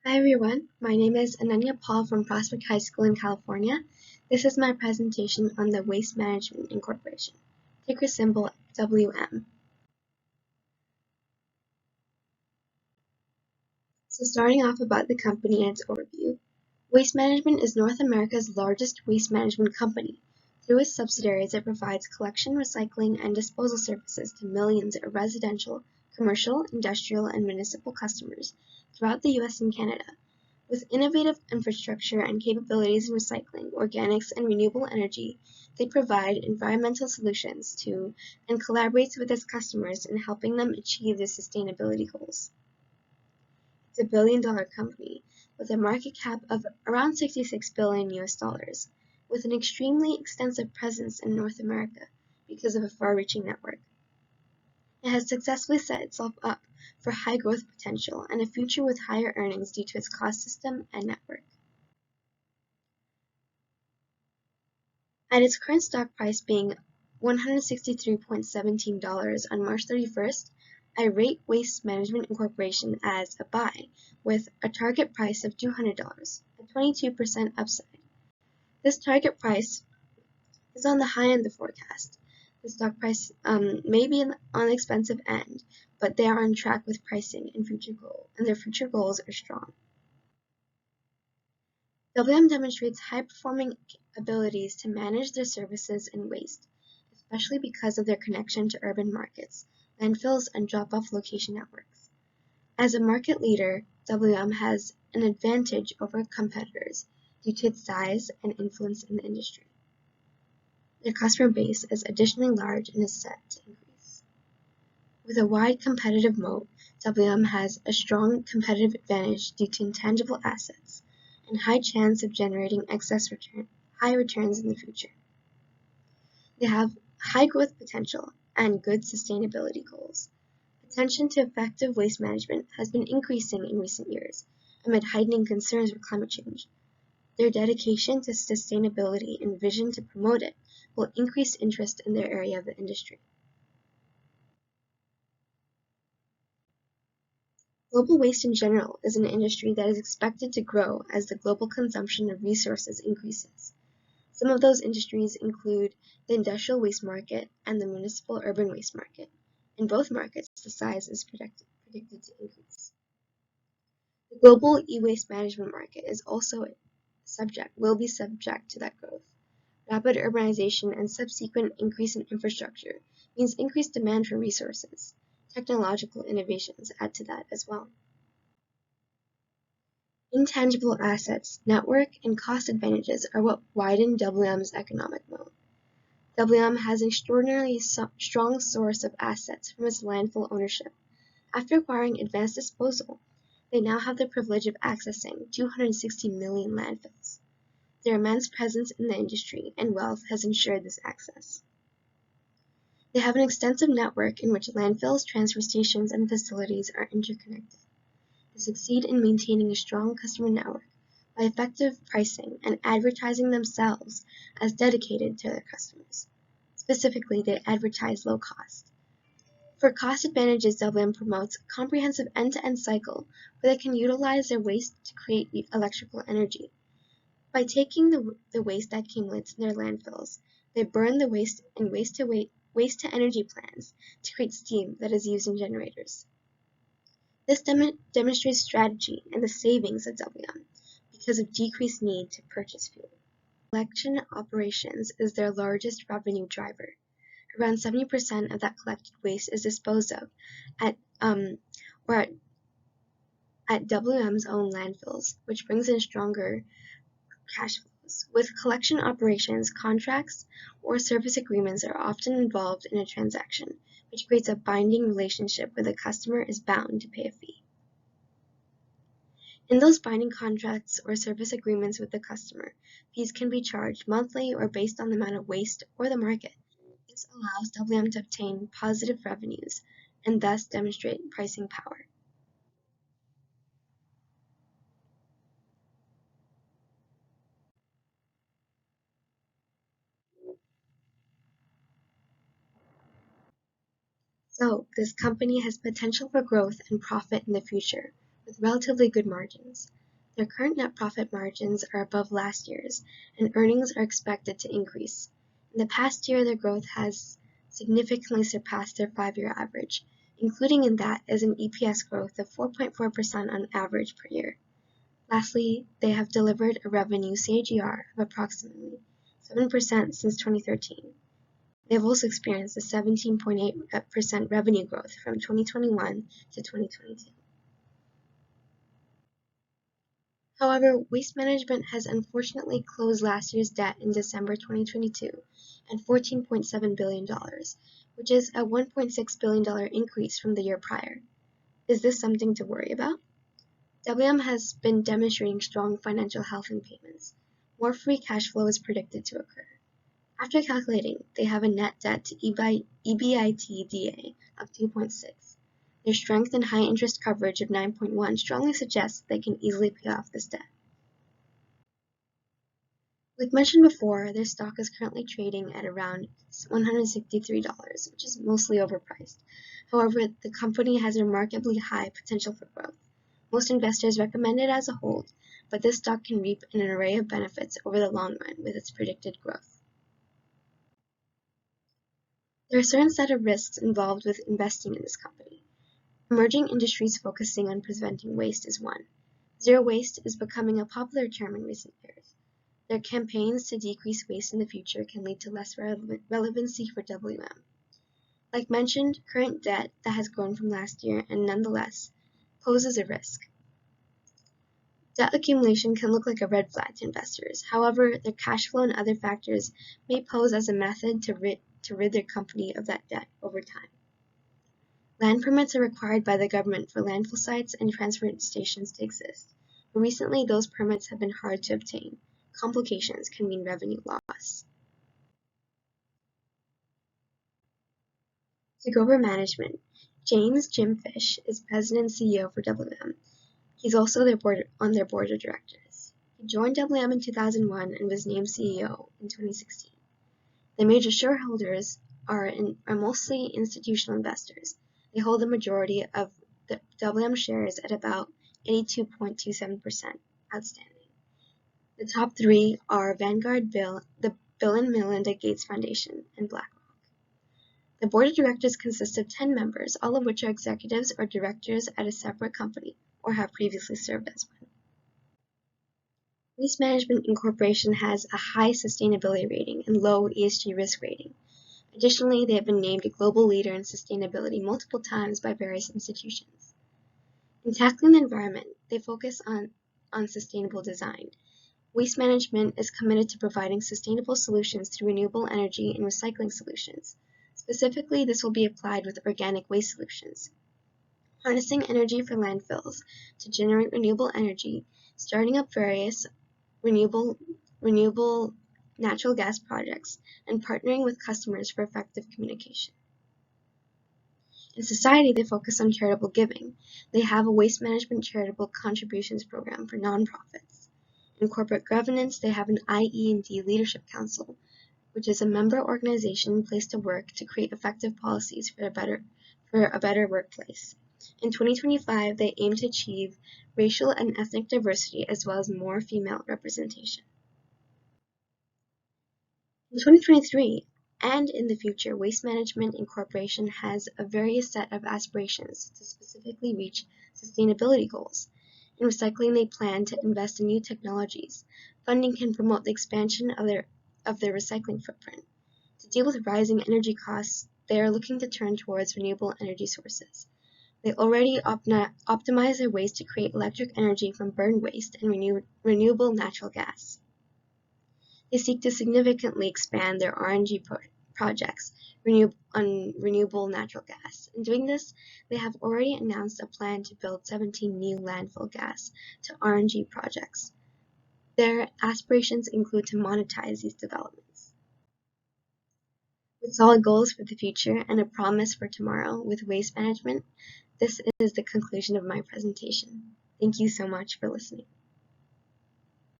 Hi everyone, my name is Ananya Paul from Prospect High School in California. This is my presentation on the Waste Management Incorporation, ticker symbol WM. So starting off about the company and its overview, Waste Management is North America's largest waste management company. Through its subsidiaries, it provides collection, recycling, and disposal services to millions of residential, commercial, industrial, and municipal customers throughout the US and Canada. With innovative infrastructure and capabilities in recycling, organics, and renewable energy, they provide environmental solutions to and collaborates with its customers in helping them achieve their sustainability goals. It's a billion-dollar company with a market cap of around $66 billion US, with an extremely extensive presence in North America because of a far-reaching network. It has successfully set itself up for high growth potential and a future with higher earnings due to its cost system and network. At its current stock price being $163.17 on March 31st, I rate Waste Management Incorporation as a buy with a target price of $200, a 22% upside. This target price is on the high end of the forecast. The stock price may be on the expensive end, but they are on track with pricing and their future goals are strong. WM demonstrates high-performing abilities to manage their services and waste, especially because of their connection to urban markets, landfills, and drop-off location networks. As a market leader, WM has an advantage over competitors due to its size and influence in the industry. Their customer base is additionally large and is set to increase. With a wide competitive moat, WM has a strong competitive advantage due to intangible assets and high chance of generating high returns in the future. They have high growth potential and good sustainability goals. Attention to effective waste management has been increasing in recent years amid heightening concerns for climate change. Their dedication to sustainability and vision to promote it will increase interest in their area of the industry. Global waste in general is an industry that is expected to grow as the global consumption of resources increases. Some of those industries include the industrial waste market and the municipal urban waste market. In both markets, the size is predicted to increase. The global e-waste management market is also will be subject to that growth. Rapid urbanization and subsequent increase in infrastructure means increased demand for resources. Technological innovations add to that as well. Intangible assets, network, and cost advantages are what widen WM's economic moat. WM has an extraordinarily strong source of assets from its landfill ownership. After acquiring Advanced Disposal, they now have the privilege of accessing 260 million landfills. Their immense presence in the industry and wealth has ensured this access. They have an extensive network in which landfills, transfer stations, and facilities are interconnected. They succeed in maintaining a strong customer network by effective pricing and advertising themselves as dedicated to their customers. Specifically, they advertise low cost. For cost advantages, WM promotes a comprehensive end-to-end cycle where they can utilize their waste to create electrical energy. By taking the waste that accumulates in their landfills, they burn the waste in waste-to-energy plants to create steam that is used in generators. This demonstrates strategy and the savings of WM because of decreased need to purchase fuel. Collection operations is their largest revenue driver. Around 70% of that collected waste is disposed of at WM's own landfills, which brings in stronger cash flows. With collection operations, contracts or service agreements are often involved in a transaction, which creates a binding relationship where the customer is bound to pay a fee. In those binding contracts or service agreements with the customer, fees can be charged monthly or based on the amount of waste or the market. This allows WM to obtain positive revenues and thus demonstrate pricing power. So, this company has potential for growth and profit in the future, with relatively good margins. Their current net profit margins are above last year's, and earnings are expected to increase. In the past year, their growth has significantly surpassed their 5-year average, including in that is an EPS growth of 4.4% on average per year. Lastly, they have delivered a revenue CAGR of approximately 7% since 2013. They have also experienced a 17.8% revenue growth from 2021 to 2022. However, Waste Management has unfortunately closed last year's debt in December 2022 at $14.7 billion, which is a $1.6 billion increase from the year prior. Is this something to worry about? WM has been demonstrating strong financial health in payments. More free cash flow is predicted to occur. After calculating, they have a net debt to EBITDA of 2.6. Their strength and high interest coverage of 9.1 strongly suggests that they can easily pay off this debt. Like mentioned before, their stock is currently trading at around $163, which is mostly overpriced. However, the company has remarkably high potential for growth. Most investors recommend it as a hold, but this stock can reap an array of benefits over the long run with its predicted growth. There are a certain set of risks involved with investing in this company. Emerging industries focusing on preventing waste is one. Zero waste is becoming a popular term in recent years. Their campaigns to decrease waste in the future can lead to less relevancy for WM. Like mentioned, current debt that has grown from last year and nonetheless poses a risk. Debt accumulation can look like a red flag to investors. However, their cash flow and other factors may pose as a method to rid their company of that debt over time. Land permits are required by the government for landfill sites and transfer stations to exist, but recently those permits have been hard to obtain. Complications can mean revenue loss. To go over management, James Jim Fish is President and CEO for WM. He's also on their board of directors. He joined WM in 2001 and was named CEO in 2016. The major shareholders are mostly institutional investors. They hold the majority of the WM shares at about 82.27% outstanding. The top three are Vanguard, the Bill and Melinda Gates Foundation, and BlackRock. The board of directors consists of 10 members, all of which are executives or directors at a separate company or have previously served as one. Waste Management Incorporation has a high sustainability rating and low ESG risk rating. Additionally, they have been named a global leader in sustainability multiple times by various institutions. In tackling the environment, they focus on sustainable design. Waste Management is committed to providing sustainable solutions through renewable energy and recycling solutions. Specifically, this will be applied with organic waste solutions. Harnessing energy for landfills to generate renewable energy, starting up various renewable natural gas projects, and partnering with customers for effective communication. In society, they focus on charitable giving. They have a waste management charitable contributions program for nonprofits. In corporate governance, they have an IE&D Leadership Council, which is a member organization placed to work to create effective policies for a better workplace. In 2025, they aim to achieve racial and ethnic diversity as well as more female representation. In 2023 and in the future, Waste Management Incorporation has a various set of aspirations to specifically reach sustainability goals. In recycling, they plan to invest in new technologies. Funding can promote the expansion of their recycling footprint. To deal with rising energy costs, they are looking to turn towards renewable energy sources. They already optimize their waste to create electric energy from burned waste and renewable natural gas. They seek to significantly expand their RNG projects on renewable natural gas. In doing this, they have already announced a plan to build 17 new landfill gas to RNG projects. Their aspirations include to monetize these developments. With solid goals for the future and a promise for tomorrow with Waste Management, this is the conclusion of my presentation. Thank you so much for listening.